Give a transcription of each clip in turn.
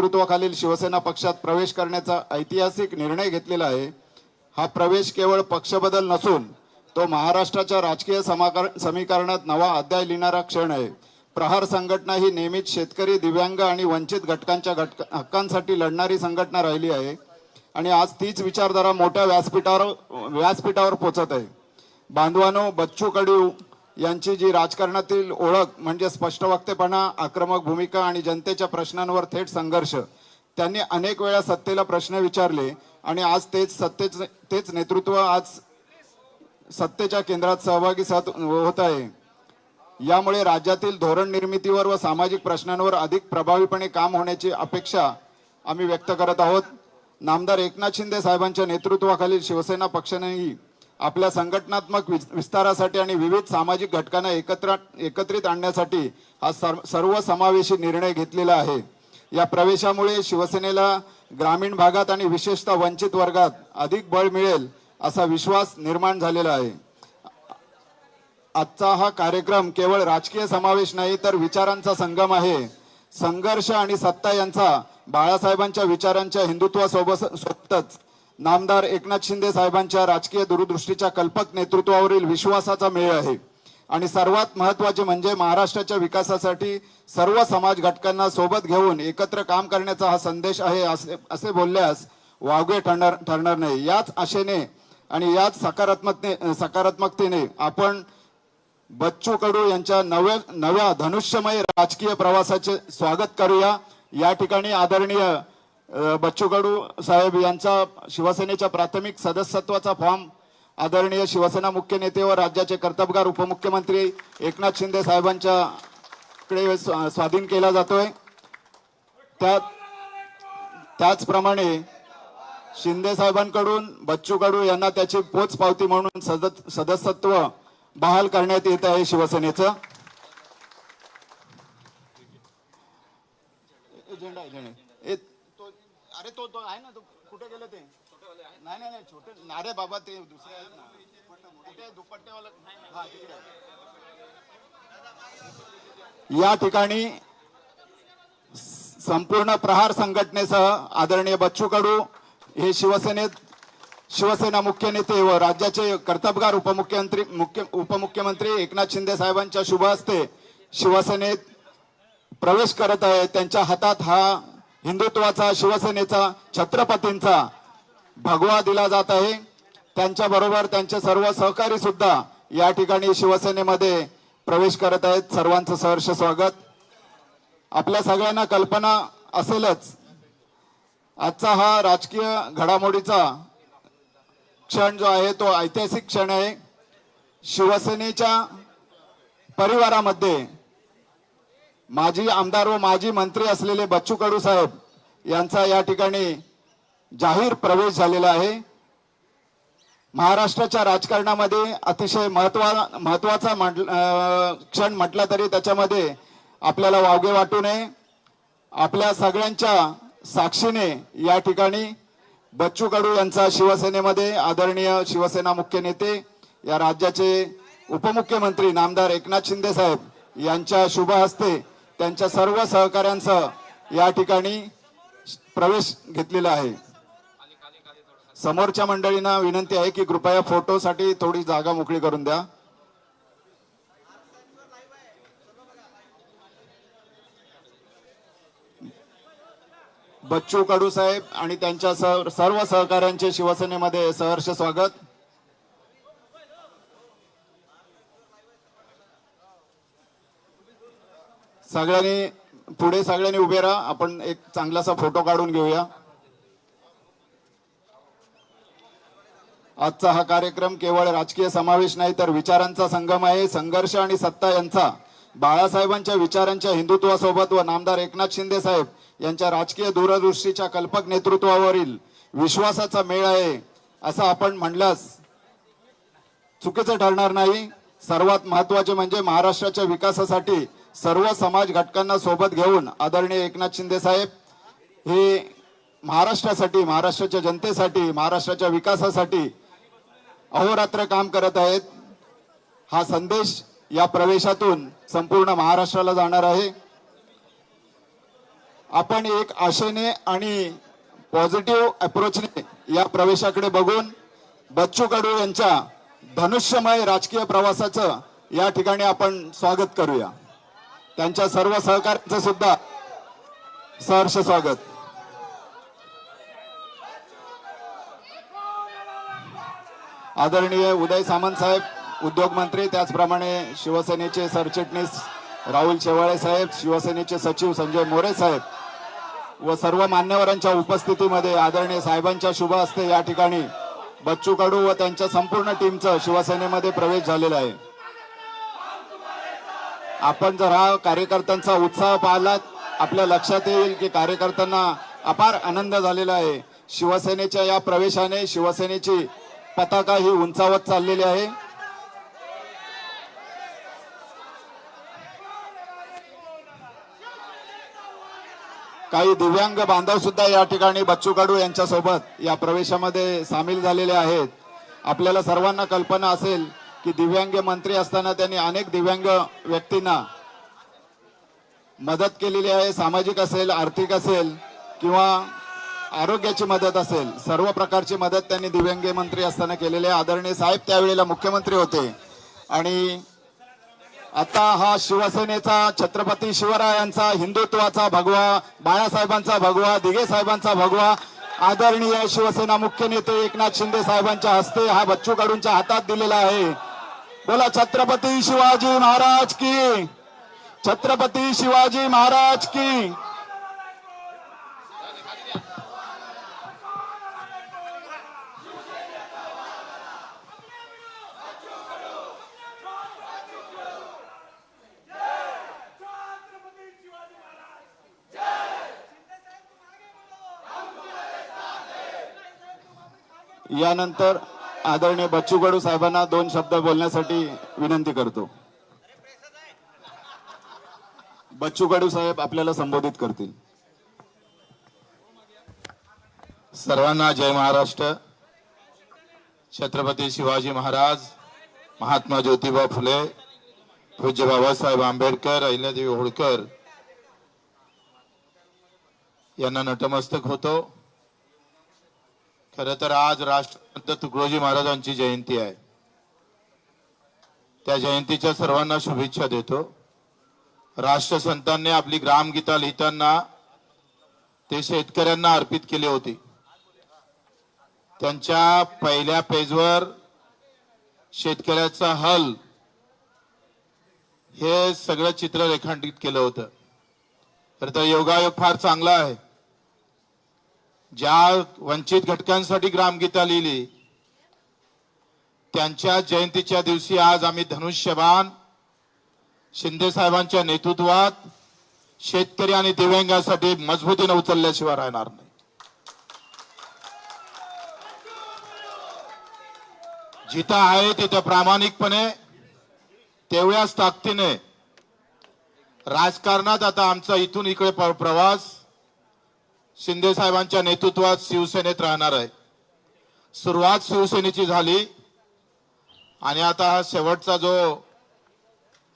नेतृत्वाखालील शिवसेना पक्षात प्रवेश करण्याचा ऐतिहासिक निर्णय घेतलेला आहे। हा प्रवेश केवळ पक्षबदल नसून तो महाराष्ट्राच्या राजकीय समीकरणात नवा अध्याय लिहिणारा क्षण आहे। प्रहार संघटना ही नेहमीच शेतकरी, दिव्यांग आणि वंचित घटकांच्या हक्कांसाठी लढणारी संघटना राहिली आहे आणि आज तीच विचारधारा मोठ्या व्यासपीठावर पोहोचत आहे। बांधवांनो, बच्चू कडू यांची जी राजकारणातील ओळख म्हणजे स्पष्ट वक्तेपणा, आक्रमक भूमिका आणि जनतेच्या प्रश्नांवर थेट संघर्ष। त्यांनी अनेक वेळा सत्तेला प्रश्न विचारले आणि आज तेच नेतृत्व आज सत्तेच्या केंद्रात सहभागी होत आहे। यामुळे राज्यातील धोरण निर्मितीवर व सामाजिक प्रश्नांवर अधिक प्रभावीपणे काम होण्याची अपेक्षा आम्ही व्यक्त करत आहोत। नामदार एकनाथ शिंदे साहेबांच्या नेतृत्वाखालील शिवसेना पक्षानेही आपल्या संघटनात्मक विस्तारासाठी आणि विविध सामाजिक घटकांना एकत्रित आणण्यासाठी हा सर्व समावेशी निर्णय घेतलेला आहे। या प्रवेशामुळे शिवसेनेला ग्रामीण भागात आणि विशेषतः वंचित वर्गात अधिक बळ मिळेल असा विश्वास निर्माण झालेला आहे। आजचा हा कार्यक्रम केवळ राजकीय समावेश नाही तर विचारांचा संगम आहे। संघर्ष आणि सत्ता यांचा बाळासाहेबांच्या विचारांच्या हिंदुत्वासोबतच नामदार एकनाथ शिंदे साहेबांच्या राजकीय दूरदृष्टीच्या कल्पक नेतृत्वावरील विश्वासाचा मेळ आहे आणि सर्वात महत्त्वाचे म्हणजे महाराष्ट्राच्या विकासासाठी सर्व समाज घटकांना सोबत घेऊन एकत्र काम करण्याचा हा संदेश आहे असे बोलल्यास वावगे ठरणार नाही। याच आशेने आणि याच सकारात्मकतेने आपण बच्चू कडू यांच्या नव्या धनुष्यमय राजकीय प्रवासाचे स्वागत करूया। या ठिकाणी आदरणीय बच्चू कडू साहेब यांचा शिवसेनेच्या प्राथमिक सदस्यत्वाचा फॉर्म आदरणीय शिवसेना मुख्य नेते व राज्याचे कर्तबगार उपमुख्यमंत्री एकनाथ शिंदे साहेबांच्याकडे स्वाधीन केला जातोय। त्याचप्रमाणे शिंदे साहेबांकडून बच्चू कडू यांना त्याची पोचपावती म्हणून सदस्यत्व बहाल करण्यात येत आहे शिवसेनेचं। अरे तो आहे ना, तो कुठे गेले ते? नाही छोटे, अरे बाबा ते दुसरे आहेत ना, कुठे दुपट्टेवाला? हा तिकडे। या ठिकाणी संपूर्ण प्रहार संघटनेसह आदरणीय बच्चू कडू हे शिवसेना मुख्य नेते व राज्याचे कर्तबगार उपमुख्यमंत्री एकनाथ शिंदे साहेबांच्या शुभ हस्ते शिवसेनेत प्रवेश करत आहे। त्यांच्या हातात हा हिंदुत्वाचा, शिवसेनेचा, छत्रपतींचा भगवा दिला जात आहे। त्यांच्या बरोबर त्यांचे सर्व सहकारी सुद्धा या ठिकाणी शिवसेनेमध्ये प्रवेश करत आहेत। सर्वांचं सहर्ष स्वागत। आपल्या सगळ्यांना कल्पना असेलच, आजचा हा राजकीय घडामोडीचा क्षण जो आहे तो ऐतिहासिक क्षण आहे। शिवसेनेच्या परिवारामध्ये माजी आमदार व माजी मंत्री असलेले बच्चू कडू साहेब यांचा या ठिकाणी जाहीर प्रवेश झालेला आहे। महाराष्ट्राच्या राजकारणामध्ये अतिशय महत्वाचा क्षण म्हटला तरी त्याच्यामध्ये आपल्याला वावगे वाटू नये। आपल्या सगळ्यांच्या साक्षीने या ठिकाणी बच्चू कडू यांचा शिवसेनेमध्ये आदरणीय शिवसेना मुख्य नेते या राज्याचे उपमुख्यमंत्री नामदार एकनाथ शिंदे साहेब यांच्या शुभ हस्ते त्यांच्या सर्व सहकाऱ्यांसह या ठिकाणी प्रवेश घेतलेला आहे। समोरच्या मंडळींना विनंती आहे की कृपया फोटोसाठी थोडी जागा मोकळी करून द्या। बच्चू कडू साहेब आणि त्यांच्या सर्व सहकाऱ्यांचे शिवसेनेमध्ये सहर्ष स्वागत। सगळ्यांनी उभे राहा, आपण एक चांगलासा फोटो काढून घेऊया। आजचा हा कार्यक्रम केवळ राजकीय समावेश नाही तर विचारांचा संगम आहे। संघर्ष आणि सत्ता यांचा बाळासाहेबांच्या विचारांच्या हिंदुत्वासोबत व नामदार एकनाथ शिंदे साहेब यांच्या राजकीय दूरदृष्टीच्या कल्पक नेतृत्वावरील विश्वासाचा मेळ आहे असं आपण म्हणल्यास चुकीचं ठरणार नाही। सर्वात महत्त्वाचे म्हणजे महाराष्ट्राच्या विकासासाठी सर्व समाज घटकांना सोबत घेऊन आदरणीय एकनाथ शिंदे साहेब हे महाराष्ट्रासाठी, महाराष्ट्राच्या जनतेसाठी, महाराष्ट्राच्या विकासासाठी अहोरात्र काम करत आहेत। हा संदेश या प्रवेशातून संपूर्ण महाराष्ट्राला जाणार आहे। आपण एक आशेने आणि पॉझिटिव्ह अप्रोचने या प्रवेशाकडे बघून बच्चू कडू यांच्या धनुष्यमय राजकीय प्रवासाचं या ठिकाणी आपण स्वागत करूया. त्यांच्या सर्व सहकार्यांचं सुद्धा सहर्ष स्वागत. आदरणीय उदय सामंत साहेब उद्योग मंत्री, त्याचप्रमाणे शिवसेनेचे सरचिटणीस राहुल शेवाळे साहेब, शिवसेनेचे सचिव संजय मोरे साहेब व सर्व मान्यवरांच्या उपस्थितीमध्ये आदरणीय साहेबांच्या शुभ हस्ते या ठिकाणी बच्चू कडू व त्यांच्या संपूर्ण टीमचं शिवसेनेमध्ये प्रवेश झालेला आहे. आपण जर हा कार्यकर्त्यांचा उत्साह पाहिलात आपल्या लक्षात येईल की कार्यकर्त्यांना अपार आनंद झालेला आहे. शिवसेनेच्या या प्रवेशाने शिवसेनेची पताका ही उंचावत चाललेली आहे. काही दिव्यांग बांधव सुद्धा या ठिकाणी बच्चू कडू यांच्या सोबत या प्रवेशामध्ये सामील झालेले आहेत. आपल्याला सर्वांना कल्पना असेल की दिव्यांग मंत्री असताना त्यांनी अनेक दिव्यांग व्यक्तींना मदत केलेली आहे. सामाजिक असेल, आर्थिक असेल किंवा आरोग्याची मदत असेल, सर्व प्रकारची मदत त्यांनी दिव्यांग मंत्री असताना केलेली आहे. आदरणीय साहेब त्यावेळेला मुख्यमंत्री होते आणि आता हा शिवसेनेचा छत्रपती शिवरायांचा हिंदुत्वाचा भगवा, बाळासाहेबांचा भगवा, दिघे साहेबांचा भगवा आदरणीय शिवसेना मुख्य नेते एकनाथ शिंदे साहेबांच्या हस्ते हा बच्चू कडूंच्या हातात दिलेला आहे. बोला छत्रपती शिवाजी महाराज की, छत्रपती शिवाजी महाराज की. यानंतर आदरणीय बच्चू कडू साहेबांना 2 शब्द बोलण्यासाठी विनंती करतो. बच्चू कडू साहेब आपल्याला संबोधित करतील. सर्वांना जय महाराष्ट्र. छत्रपती शिवाजी महाराज, महात्मा ज्योतिबा फुले, पूज्य बाबासाहेब आंबेडकर, अहिल्यादेवी होळकर यांना नतमस्तक होतो. खरं तर आज राष्ट्रसंत तुकडोजी महाराजांची जयंती आहे. त्या जयंतीच्या सर्वांना शुभेच्छा देतो. राष्ट्रसंतांनी आपली ग्रामगीता लिहिताना ते शेतकऱ्यांना अर्पित केली होती. त्यांच्या पहिल्या पेजवर शेतकऱ्याचा हल हे सगळं चित्र रेखांकित केलं होतं. तर योगायोग फार चांगला आहे. ज्या वंचित घटकांसाठी ग्रामगीता लिहिली त्यांच्या जयंतीच्या दिवशी आज आम्ही धनुष्यबाण शिंदे साहेबांच्या नेतृत्वात शेतकरी आणि दिव्यांगांसाठी मजबूतीने उचलल्याशिवाय राहणार नाही. जिथं आहे तिथं प्रामाणिकपणे तेवढ्याच ताकदीने राजकारणात आता आमचा इथून इकडे प्रवास शिंदे साहेबांच्या नेतृत्वात शिवसेनेत राहणार आहे. सुरुवात शिवसेनेची झाली आणि आता हा शेवटचा जो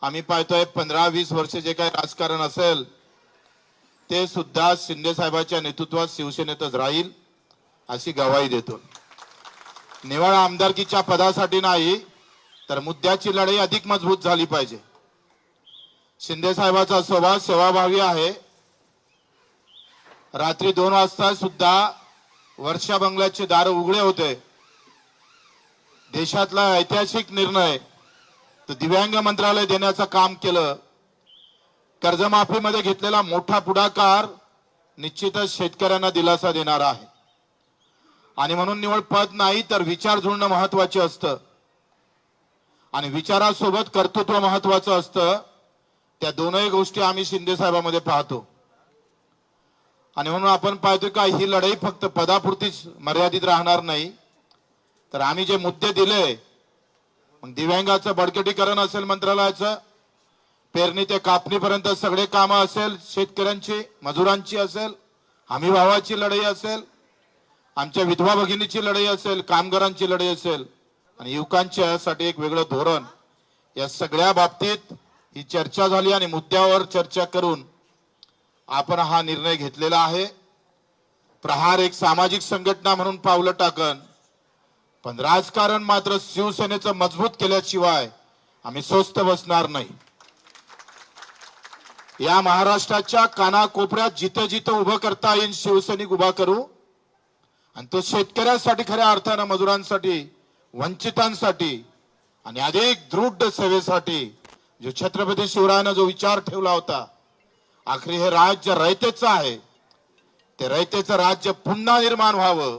आम्ही पाहतोय 15-20 वर्ष जे काही राजकारण असेल ते सुद्धा शिंदे साहेबांच्या नेतृत्वात शिवसेनेतच राहील अशी ग्वाही देतो. निवड आमदारकीच्या पदासाठी नाही तर मुद्द्याची लढाई अधिक मजबूत झाली पाहिजे. शिंदे साहेबांचा स्वभाव सेवाभावी आहे. रात्री 2 वाजता सुद्धा वर्षा बंगल्याचे दार उघडे होते. देशातला ऐतिहासिक निर्णय तर दिव्यांग मंत्रालय देण्याचं काम केलं. कर्जमाफीमध्ये घेतलेला मोठा पुढाकार निश्चितच शेतकऱ्यांना दिलासा देणार आहे. आणि म्हणून निवड पद नाही तर विचार जुळणं महत्वाचे असतं आणि विचारासोबत कर्तृत्व महत्वाचं असतं. त्या दोनही गोष्टी आम्ही शिंदे साहेबांमध्ये पाहतो. आणि म्हणून आपण पाहतो का ही लढाई फक्त पदापुरतीच मर्यादित राहणार नाही तर आम्ही जे मुद्दे दिले, मग दिव्यांगाचं बळकटीकरण असेल, मंत्रालयाचं पेरणी ते कापणीपर्यंत सगळे कामं असेल, शेतकऱ्यांची मजुरांची असेल, हमी भावाची लढाई असेल, आमच्या विधवा भगिनीची लढाई असेल, कामगारांची लढाई असेल आणि युवकांच्यासाठी एक वेगळं धोरण, या सगळ्या बाबतीत ही चर्चा झाली आणि मुद्द्यावर चर्चा करून आपण हा निर्णय घेतलेला आहे. प्रहार एक सामाजिक संघटना म्हणून पावलं टाकन, पण राजकारण मात्र शिवसेनेचं मजबूत केल्याशिवाय आम्ही स्वस्थ बसणार नाही. या महाराष्ट्राच्या कानाकोपऱ्यात जिथे जिथे उभं करता येईल शिवसैनिक उभा करू, आणि तो शेतकऱ्यांसाठी, खऱ्या अर्थानं मजुरांसाठी, वंचितांसाठी आणि अधिक दृढ सेवेसाठी जो छत्रपती शिवरायानं जो विचार ठेवला होता, आखरी हे राज्य रयतेचं आहे. ते रयतेचं राज्य पुन्हा निर्माण व्हावं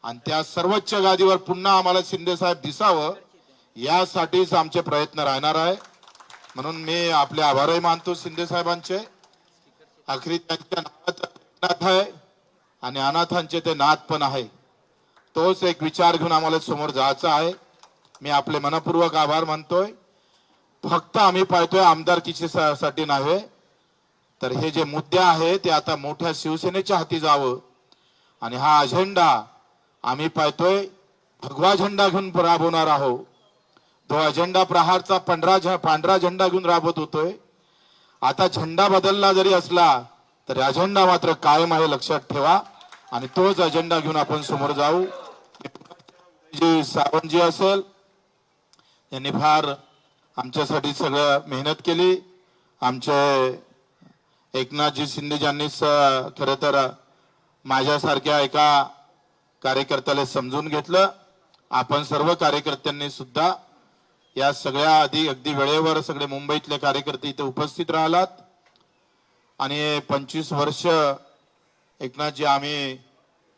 आणि त्या सर्वोच्च गादीवर पुन्हा आम्हाला शिंदे साहेब दिसावं, यासाठीच आमचे प्रयत्न राहणार आहे. म्हणून मी आपले आभारही मानतो शिंदे साहेबांचे. आखरी त्यांच्या नावात एकनाथ आहे आणि अनाथांचे ते नाथ पण आहे. तोच एक विचार घेऊन आम्हाला समोर जायचं आहे. मी आपले मनपूर्वक आभार मानतोय. फक्त आम्ही पाहतोय आमदारकीची साठी नव्हे, तर हे जे मुद्दे आहे ते आता मोठ्या शिवसेनेच्या हाती जावं आणि हा अजेंडा आम्ही पाहतोय भगवा झेंडा घेऊन राबवणार आहोत. तो अजेंडा प्रहारचा पांढरा झेंडा घेऊन राबवत होतोय. आता झेंडा बदलला जरी असला तरी अजेंडा मात्र कायम आहे, लक्षात ठेवा. आणि तोच अजेंडा घेऊन आपण समोर जाऊ. जी सावंतजी असेल, यांनी फार आमच्यासाठी सगळं मेहनत केली. आमचे एकनाथजी शिंदे यांनी खरं तर माझ्यासारख्या एका कार्यकर्त्याला समजून घेतलं. आपण सर्व कार्यकर्त्यांनी सुद्धा या सगळ्या अगदी वेळेवर सगळे मुंबईतले कार्यकर्ते इथे उपस्थित राहिलात. आणि 25 वर्ष एकनाथजी आम्ही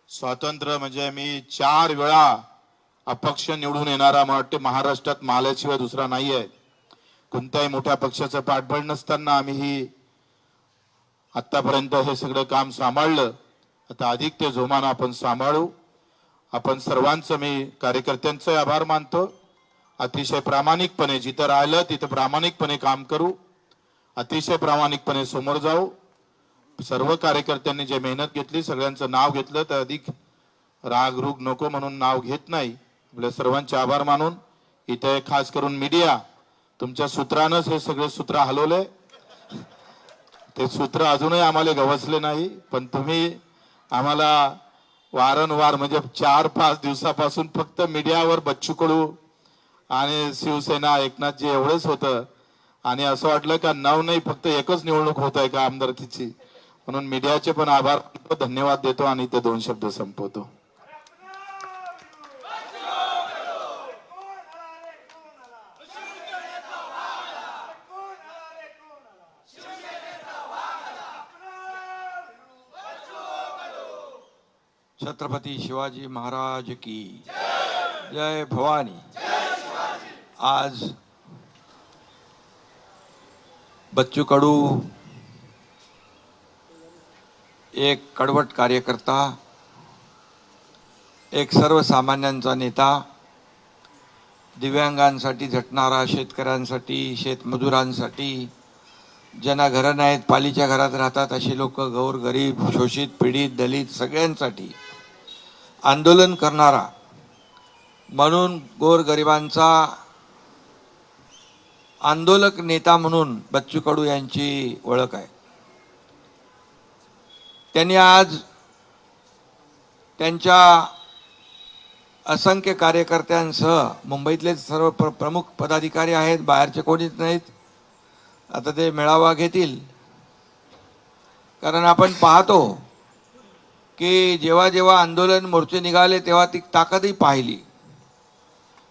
स्वातंत्र्य, म्हणजे मी 4 वेळा अपक्ष निवडून येणारा मला वाटते महाराष्ट्रात माल्याशिवाय दुसरा नाही आहे. कोणत्याही मोठ्या पक्षाचं पाठबळ नसताना आम्ही ही आतापर्यंत हे सगळं काम सांभाळलं. आता अधिक ते जोमानं आपण सांभाळू. आपण सर्वांचं, मी कार्यकर्त्यांचे आभार मानतो. अतिशय प्रामाणिकपणे जिथं राहिलं तिथं प्रामाणिकपणे काम करू, अतिशय प्रामाणिकपणे समोर जाऊ. सर्व कार्यकर्त्यांनी जे मेहनत घेतली, सगळ्यांचं नाव घेतलं तर अधिक राग रूग नको म्हणून नाव घेत नाही. आपल्या सर्वांचे आभार मानून इथे खास करून मीडिया, तुमच्या सूत्रानंच हे सगळे सूत्र हलवले. ते सूत्र अजूनही आम्हाला गवसले नाही, पण तुम्ही आम्हाला वारंवार, म्हणजे 4-5 दिवसापासून फक्त मीडियावर बच्चू कडू आणि शिवसेना एकनाथजी एवढंच होतं. आणि असं वाटलं का नाही, फक्त एकच निवडणूक होत आहे का आमदारकीची. म्हणून मीडियाचे पण आभार, धन्यवाद देतो आणि ते 2 शब्द संपवतो. छत्रपती शिवाजी महाराज की जय भवानी. आज बच्चू कडू एक कडवट कार्यकर्ता, एक सर्वसामान्यांचा नेता, दिव्यांगांसाठी झटणारा, शेतकऱ्यांसाठी, शेतमजुरांसाठी, ज्यांना घरं नाहीत, पालीच्या घरात राहतात अशी लोक, गोरगरीब, शोषित, पीडित, दलित सगळ्यांसाठी आंदोलन करणारा, म्हणून गोरगरिबांचा आंदोलक नेता म्हणून बच्चू कडू यांची ओळख आहे. त्यांनी आज त्यांच्या असंख्य कार्यकर्त्यांसह, मुंबईतले सर्व प्रमुख पदाधिकारी आहेत, बाहेरचे कोणीच नाहीत, आता ते मेळावा घेतील. कारण आपण पाहतो की जेव्हा जेव्हा आंदोलन मोर्चे निघाले तेव्हा ती ताकदही पाहिली.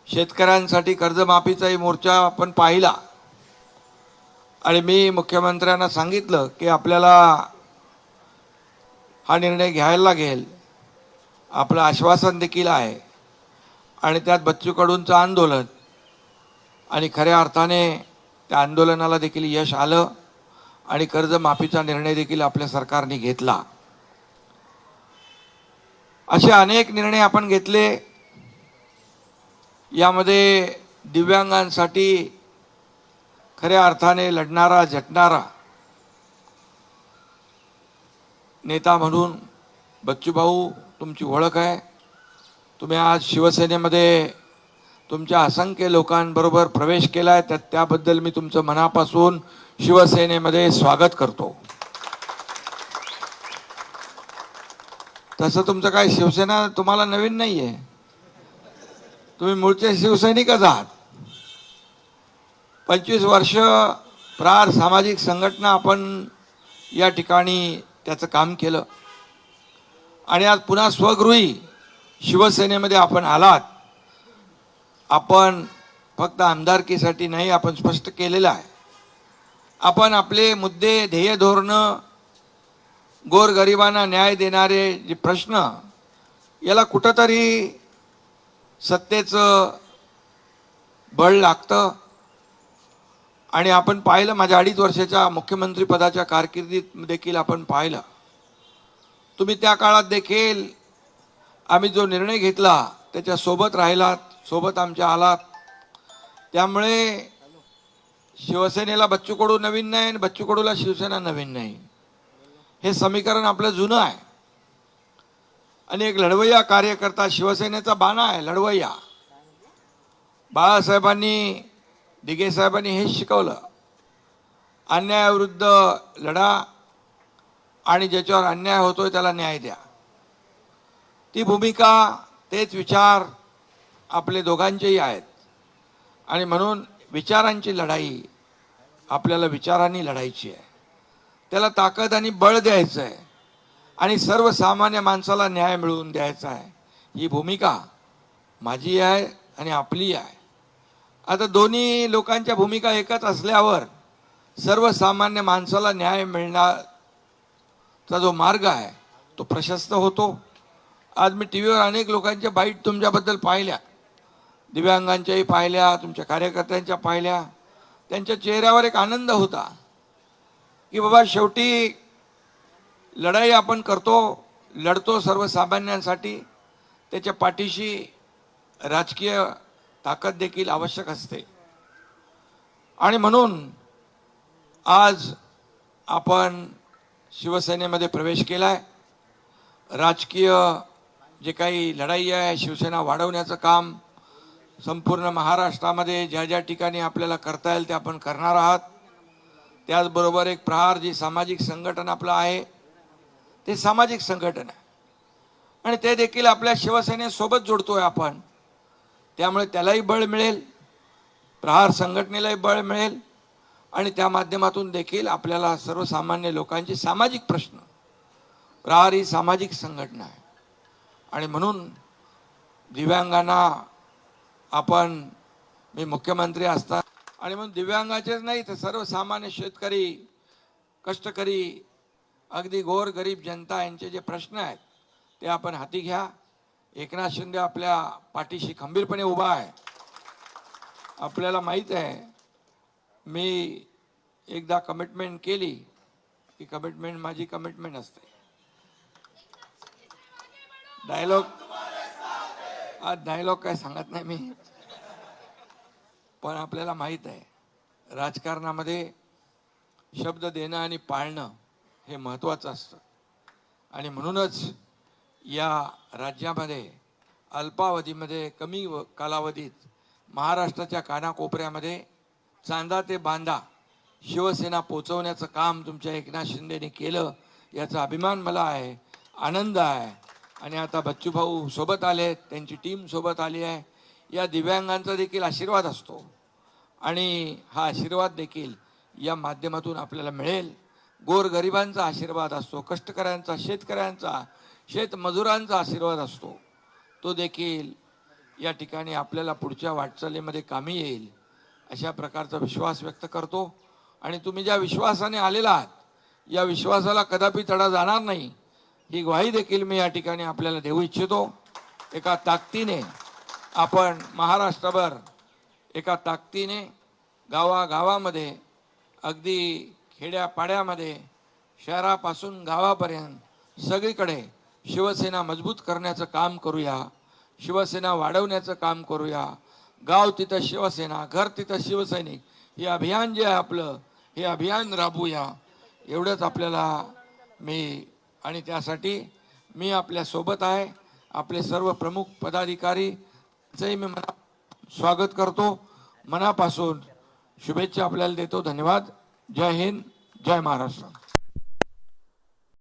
शेतकऱ्यांसाठी कर्जमाफीचाही मोर्चा आपण पाहिला. आणि मी मुख्यमंत्र्यांना सांगितलं की आपल्याला हा निर्णय घ्यायला लागेल, आपलं आश्वासन देखील आहे. आणि त्यात बच्चू कडूंचं आंदोलन, आणि खऱ्या अर्थाने त्या आंदोलनाला देखील यश आलं आणि कर्जमाफीचा निर्णय देखील आपल्या सरकारने घेतला. असे अनेक निर्णय आपण घेतले. यामध्ये दिव्यांगांसाठी खऱ्या अर्थाने लढणारा, झटणारा नेता म्हणून बच्चू भाऊ तुमची ओळख आहे. तुम्ही आज शिवसेनेमध्ये तुमच्या असंख्य लोकांबरोबर प्रवेश केला आहे, त्याबद्दल मी तुमचं मनापासून शिवसेनेमध्ये स्वागत करतो. तसं तुमचं काय शिवसेना तुम्हाला नवीन नाहीये, तुम्ही मूळचे शिवसैनिकच आहात. 25 वर्ष प्रहार सामाजिक संघटना आपण या ठिकाणी त्याचं काम केलं आणि आज पुन्हा स्वगृही शिवसेनेमध्ये आपण आलात. आपण फक्त आमदारकीसाठी नाही, आपण स्पष्ट केलेलं आहे. आपण आपले मुद्दे, ध्येय, धोरणं, गोरगरिबांना न्याय देणारे जे प्रश्न, याला कुठंतरी सत्तेचं बळ लागतं. आणि आपण पाहिलं, माझ्या 2.5 वर्षाच्या मुख्यमंत्री पदाच्या कारकिर्दीत देखील आपण पाहिलं. तुम्ही त्या काळात देखील आम्ही जो निर्णय घेतला त्याच्या सोबत राहिलात, सोबत आमच्या आलात. त्यामुळे शिवसेनेला बच्चू कडू नवीन नाही आणि बच्चू कडूला शिवसेना नवीन नाही, हे समीकरण आपलं जुनं आहे. आणि एक लढवय्या कार्यकर्ता, शिवसेनेचा बाणा आहे लढवय्या. बाळासाहेबांनी, दिघे साहेबांनी हेच शिकवलं, अन्यायाविरुद्ध लढा आणि ज्याच्यावर अन्याय होतोय त्याला न्याय द्या. ती भूमिका, तेच विचार आपले दोघांचेही आहेत. आणि म्हणून विचारांची लढाई आपल्याला विचारांनी लढायची आहे, त्याला ताकद आणि बळ द्यायचं आहे आणि सर्वसामान्य माणसाला न्याय मिळवून द्यायचा आहे. ही भूमिका माझी आहे आणि आपली आहे. आता दोन्ही लोकांच्या भूमिका एकच असल्यावर सर्वसामान्य माणसाला न्याय मिळण्याचा जो मार्ग आहे तो प्रशस्त होतो. आज मी टी व्हीवर अनेक लोकांच्या बाईट तुमच्याबद्दल पाहिल्या, दिव्यांगांच्याही पाहिल्या, तुमच्या कार्यकर्त्यांच्या पाहिल्या. त्यांच्या चेहऱ्यावर एक आनंद होता की बाबा शेवटी लढाई आपण करतो, लढतो सर्वसामान्यांसाठी. त्याच्या पाठीशी राजकीय ताकद देखील आवश्यक असते. आणि म्हणून आज आपण शिवसेनेमध्ये प्रवेश केलाय. राजकीय जे काही लढाई आहे, शिवसेना वाढवण्याचं काम संपूर्ण महाराष्ट्रामध्ये ज्या ज्या ठिकाणी आपल्याला करता येईल ते आपण करणार आहात. त्याचबरोबर एक प्रहार जी सामाजिक संघटन आपलं आहे ते सामाजिक संघटन आहे आणि ते देखील आपल्या शिवसेनेसोबत जोडतोय आपण. त्यामुळे त्यालाही बळ मिळेल, प्रहार संघटनेलाही बळ मिळेल आणि त्या माध्यमातून देखील आपल्याला सर्वसामान्य लोकांचे सामाजिक प्रश्न, प्रहार ही सामाजिक संघटना आहे आणि म्हणून दिव्यांगांना आपण, मी मुख्यमंत्री असता आणि म्हणून दिव्यांगाचेच नाही तर सर्वसामान्य शेतकरी, कष्टकरी, अगदी गोर गरीब जनता यांचे जे प्रश्न आहेत ते आपण हाती घ्या. एकनाथ शिंदे आपल्या पाठीशी खंबीरपणे उभा आहे. आपल्याला माहीत आहे, मी एकदा कमिटमेंट केली की कमिटमेंट माझी कमिटमेंट असते. डायलॉग काय सांगत नाही मी, पण आपल्याला माहीत आहे राजकारणामध्ये शब्द देणं आणि पाळणं हे महत्त्वाचं असतं. आणि म्हणूनच या राज्यामध्ये अल्पावधीमध्ये, कमी कालावधीत महाराष्ट्राच्या कानाकोपऱ्यामध्ये चांदा ते बांदा शिवसेना पोचवण्याचं काम तुमच्या एकनाथ शिंदेने केलं, याचा अभिमान मला आहे, आनंद आहे. आणि आता बच्चू भाऊ सोबत आले, त्यांची टीम सोबत आली आहे. या दिव्यांगांचा देखील आशीर्वाद असतो आणि हा आशीर्वाद देखील या माध्यमातून आपल्याला मिळेल. गोरगरिबांचा आशीर्वाद असतो, कष्टकऱ्यांचा, शेतकऱ्यांचा, शेतमजुरांचा आशीर्वाद असतो. तो देखील या ठिकाणी आपल्याला पुढच्या वाटचालीमध्ये कामी येईल अशा प्रकारचा विश्वास व्यक्त करतो. आणि तुम्ही ज्या विश्वासाने आलेला आहात, या विश्वासाला कदापि तडा जाणार नाही ही ग्वाही देखील मी या ठिकाणी आपल्याला देऊ इच्छितो. एका ताकदीने आपण महाराष्ट्रभर, एका ताकदीने गावागावामध्ये, अगदी खेड्यापाड्यामध्ये, शहरापासून गावापर्यंत सगळीकडे शिवसेना मजबूत करण्याचं काम करूया, शिवसेना वाढवण्याचं काम करूया. गाव तिथं शिवसेना, घर तिथं शिवसैनिक, हे अभियान जे आहे आपलं, हे अभियान राबवूया. एवढंच आपल्याला मी, आणि त्यासाठी मी आपल्या सोबत आहे. आपले सर्व प्रमुख पदाधिकारीचंही मी स्वागत करतो, मनापासून शुभेच्छा आपल्याला देतो. धन्यवाद. जय हिंद, जय महाराष्ट्र.